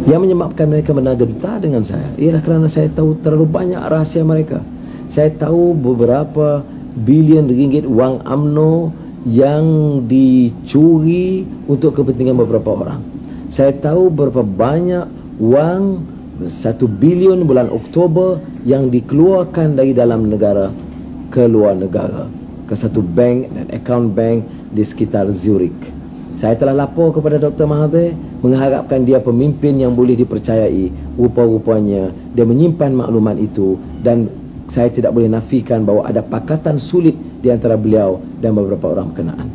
Yang menyebabkan mereka menagentar dengan saya ialah kerana saya tahu terlalu banyak rahsia mereka. Saya tahu beberapa bilion ringgit wang UMNO yang dicuri untuk kepentingan beberapa orang. Saya tahu berapa banyak wang 1 bilion bulan Oktober yang dikeluarkan dari dalam negara ke luar negara, ke satu bank dan akaun bank di sekitar Zurich. Saya telah lapor kepada Dr. Mahathir mengharapkan dia pemimpin yang boleh dipercayai. Rupa-rupanya dia menyimpan maklumat itu, dan saya tidak boleh nafikan bahawa ada pakatan sulit di antara beliau dan beberapa orang berkenaan.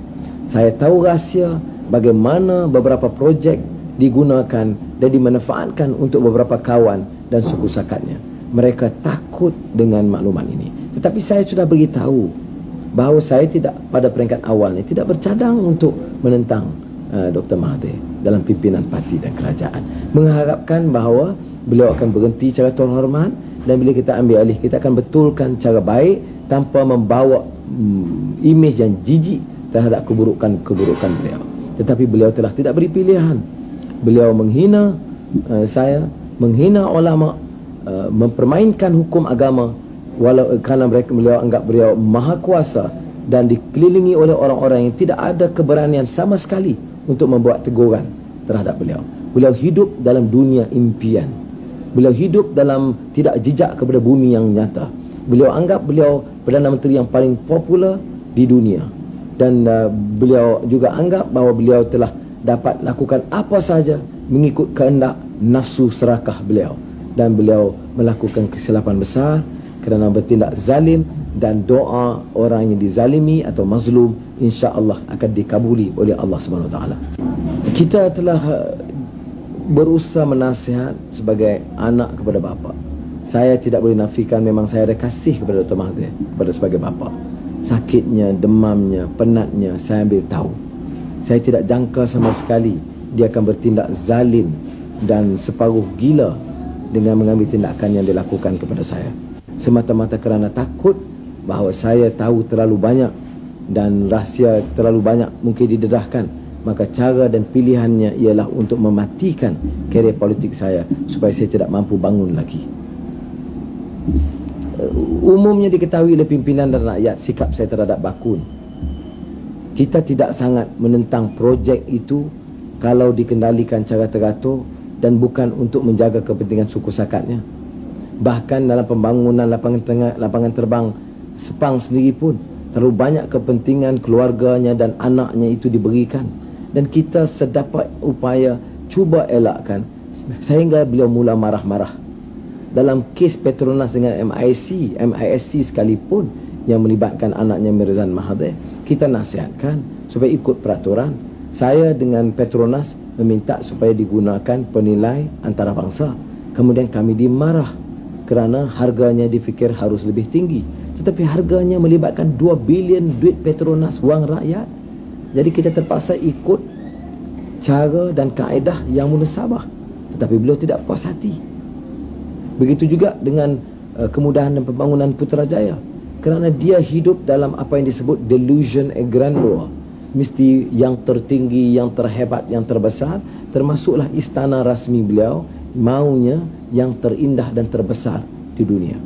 Saya tahu rahsia bagaimana beberapa projek digunakan dan dimanfaatkan untuk beberapa kawan dan suku sakatnya. Mereka takut dengan maklumat ini. Tetapi saya sudah beritahu bahawa saya tidak, pada peringkat awal ini, tidak bercadang untuk menentang Dr. Mahathir dalam pimpinan parti dan kerajaan, mengharapkan bahawa beliau akan berhenti secara terhormat, dan bila kita ambil alih, kita akan betulkan cara baik tanpa membawa imej yang jijik terhadap keburukan beliau. Tetapi beliau telah tidak beri pilihan. Beliau menghina saya, menghina ulama, mempermainkan hukum agama, walau kerana beliau anggap beliau maha kuasa dan dikelilingi oleh orang-orang yang tidak ada keberanian sama sekali untuk membuat teguran terhadap beliau. Beliau hidup dalam dunia impian. Beliau hidup dalam tidak jejak kepada bumi yang nyata. Beliau anggap beliau Perdana Menteri yang paling popular di dunia, dan beliau juga anggap bahawa beliau telah dapat lakukan apa saja mengikut kehendak nafsu serakah beliau, dan beliau melakukan kesilapan besar kerana bertindak zalim, dan doa orang yang dizalimi atau mazlum insya-Allah akan dikabuli oleh Allah SWT. Kita telah berusaha menasihat sebagai anak kepada bapa. Saya tidak boleh nafikan memang saya ada kasih kepada Dr. Mahathir sebagai bapa. Sakitnya, demamnya, penatnya saya ambil tahu. Saya tidak jangka sama sekali dia akan bertindak zalim dan separuh gila dengan mengambil tindakan yang dilakukan kepada saya, semata-mata kerana takut bahawa saya tahu terlalu banyak dan rahsia terlalu banyak mungkin didedahkan. Maka cara dan pilihannya ialah untuk mematikan karier politik saya supaya saya tidak mampu bangun lagi. Umumnya diketahui oleh pimpinan dan rakyat sikap saya terhadap Bakun. Kita tidak sangat menentang projek itu kalau dikendalikan cara teratur dan bukan untuk menjaga kepentingan suku sakatnya. Bahkan dalam pembangunan lapangan terbang Sepang sendiri pun terlalu banyak kepentingan keluarganya dan anaknya itu diberikan, dan kita sedapat upaya cuba elakkan, sehingga beliau mula marah-marah. Dalam kes Petronas dengan MISC sekalipun yang melibatkan anaknya Mirzan Mahathir, kita nasihatkan supaya ikut peraturan. Saya dengan Petronas meminta supaya digunakan penilai antarabangsa. Kemudian kami dimarah kerana harganya difikir harus lebih tinggi, tetapi harganya melibatkan 2 bilion duit Petronas, wang rakyat. Jadi kita terpaksa ikut cara dan kaedah yang munasabah, tetapi beliau tidak puas hati. Begitu juga dengan kemudahan dan pembangunan Putrajaya, kerana dia hidup dalam apa yang disebut delusion grandeur. Mesti yang tertinggi, yang terhebat, yang terbesar, termasuklah istana rasmi beliau maunya yang terindah dan terbesar di dunia.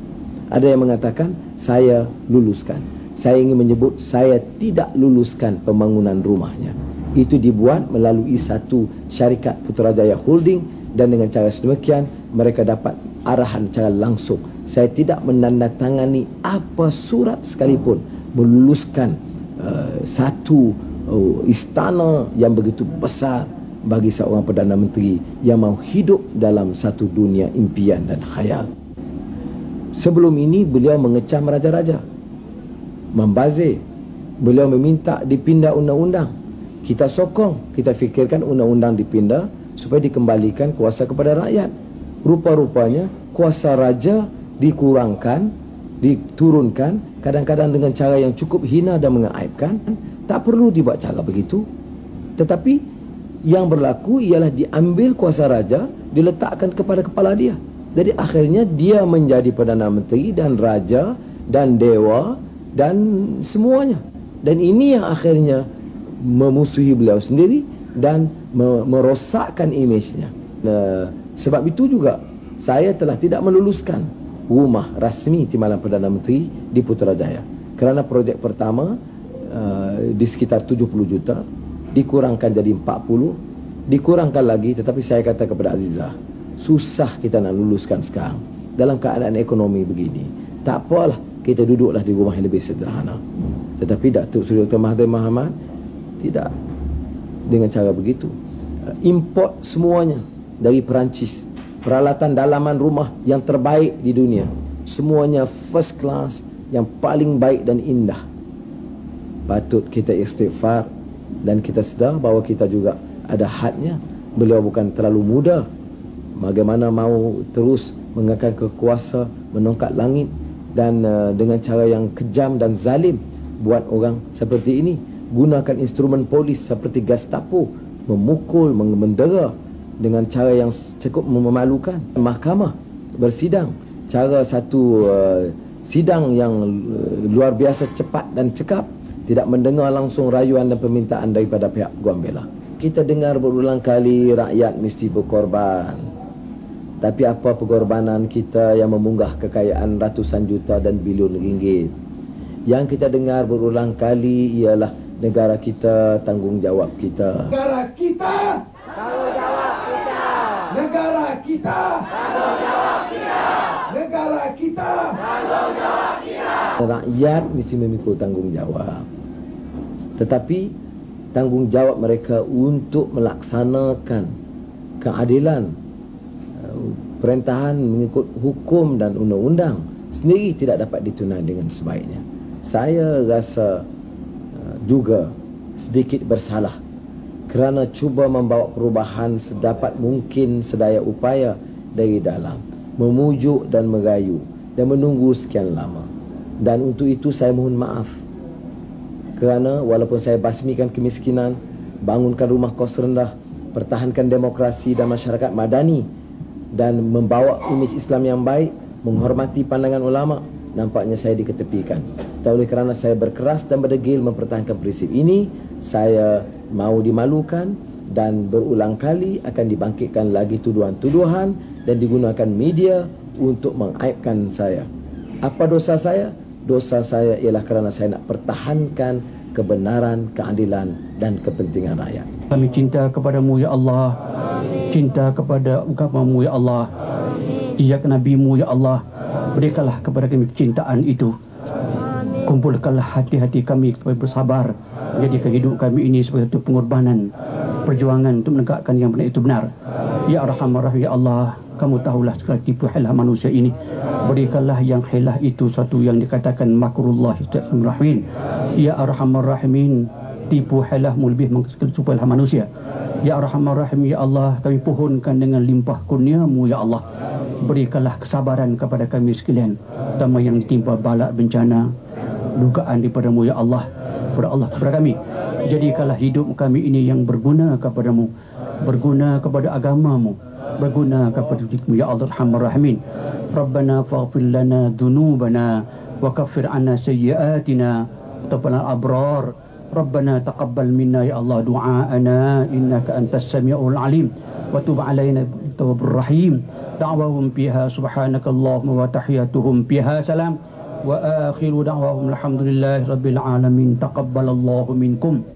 Ada yang mengatakan saya luluskan. Saya ingin menyebut saya tidak luluskan pembangunan rumahnya. Itu dibuat melalui satu syarikat Putrajaya Holding, dan dengan cara sedemikian mereka dapat arahan secara langsung. Saya tidak menandatangani apa surat sekalipun meluluskan satu istana yang begitu besar bagi seorang Perdana Menteri yang mahu hidup dalam satu dunia impian dan khayal. Sebelum ini beliau mengecam raja-raja, membazir. Beliau meminta dipindah undang-undang. Kita sokong, kita fikirkan undang-undang dipindah supaya dikembalikan kuasa kepada rakyat. Rupa-rupanya kuasa raja dikurangkan, diturunkan, kadang-kadang dengan cara yang cukup hina dan mengaibkan. Tak perlu dibuat cara begitu. Tetapi yang berlaku ialah diambil kuasa raja, diletakkan kepada kepala dia. Jadi akhirnya dia menjadi Perdana Menteri dan raja dan dewa dan semuanya. Dan ini yang akhirnya memusuhi beliau sendiri dan merosakkan imejnya. Sebab itu juga saya telah tidak meluluskan rumah rasmi Timbalan Perdana Menteri di Putrajaya. Kerana projek pertama di sekitar 70 juta, dikurangkan jadi 40, dikurangkan lagi, tetapi saya kata kepada Azizah, susah kita nak luluskan sekarang. Dalam keadaan ekonomi begini, tak apalah, kita duduklah di rumah yang lebih sederhana. Tetapi Datuk Seri Dr. Mahathir Mohamad tidak dengan cara begitu. Import semuanya dari Perancis, peralatan dalaman rumah yang terbaik di dunia, semuanya first class, yang paling baik dan indah. Patut kita istighfar dan kita sedar bahawa kita juga ada hadnya. Beliau bukan terlalu muda. Bagaimana mau terus mengangkat kekuasa, menongkat langit dan dengan cara yang kejam dan zalim buat orang seperti ini, gunakan instrumen polis seperti Gestapo, memukul, mendera dengan cara yang cukup memalukan. Mahkamah bersidang, cara satu sidang yang luar biasa cepat dan cekap, tidak mendengar langsung rayuan dan permintaan daripada pihak Guam Bela. Kita dengar berulang kali rakyat mesti berkorban. Tapi apa pengorbanan kita yang memunggah kekayaan ratusan juta dan bilion ringgit? Yang kita dengar berulang kali ialah negara kita, tanggungjawab kita. Negara kita, tanggungjawab kita. Negara kita, tanggungjawab kita. Negara kita, tanggungjawab kita. Rakyat mesti memikul tanggungjawab. Tetapi tanggungjawab mereka untuk melaksanakan keadilan, perintahan mengikut hukum dan undang-undang sendiri tidak dapat ditunai dengan sebaiknya. Saya rasa juga sedikit bersalah kerana cuba membawa perubahan sedapat mungkin sedaya upaya dari dalam, memujuk dan merayu dan menunggu sekian lama. Dan untuk itu saya mohon maaf kerana walaupun saya basmikan kemiskinan, bangunkan rumah kos rendah, pertahankan demokrasi dan masyarakat madani dan membawa imej Islam yang baik, menghormati pandangan ulama, nampaknya saya diketepikan. Oleh kerana saya berkeras dan berdegil mempertahankan prinsip ini, saya mau dimalukan dan berulang kali akan dibangkitkan lagi tuduhan-tuduhan dan digunakan media untuk mengaibkan saya. Apa dosa saya? Dosa saya ialah kerana saya nak pertahankan kebenaran, keadilan dan kepentingan rakyat. Kami cinta kepadamu ya Allah. Cinta kepada agamamu ya Allah. Jejak Nabi-Mu ya Allah. Berikanlah kepada kami kecintaan itu. Kumpulkanlah hati-hati kami supaya bersabar. Jadikan hidup kami ini sebagai satu pengorbanan, perjuangan untuk menegakkan yang benar itu benar. Ya Arhamar Rahim ya Allah, kamu tahulah segala tipu hilah manusia ini. Berikanlah yang hilah itu satu yang dikatakan makrullah rahim. Ya Arhamar Rahimin, tipu hilahmu lebih supaya manusia. Ya Arhamar Rahim ya Allah, kami pohonkan dengan limpah kurniamu ya Allah. Berikanlah kesabaran kepada kami sekalian, terutama yang ditimpa bala bencana, dugaan daripada-Mu ya Allah. Kepada Allah, kepada kami, jadikanlah hidup kami ini yang berguna kepadamu, berguna kepada agamamu, berguna kepada dirimu ya Allah Arhamar Rahimin. Rabbana faghfir lana dhunubana wa kaffir anna sayyiatina taqabbal abrar. Rabbana taqabbal minna ya Allah du'aana innaka antas samiul alim wa tub alaina tawwabur rahim. Da'wahum fiha subhanakallahumma wa tahiyatuhum fiha salam wa akhiru da'wahum alhamdulillahi rabbil alamin. Taqabbalallahu minkum.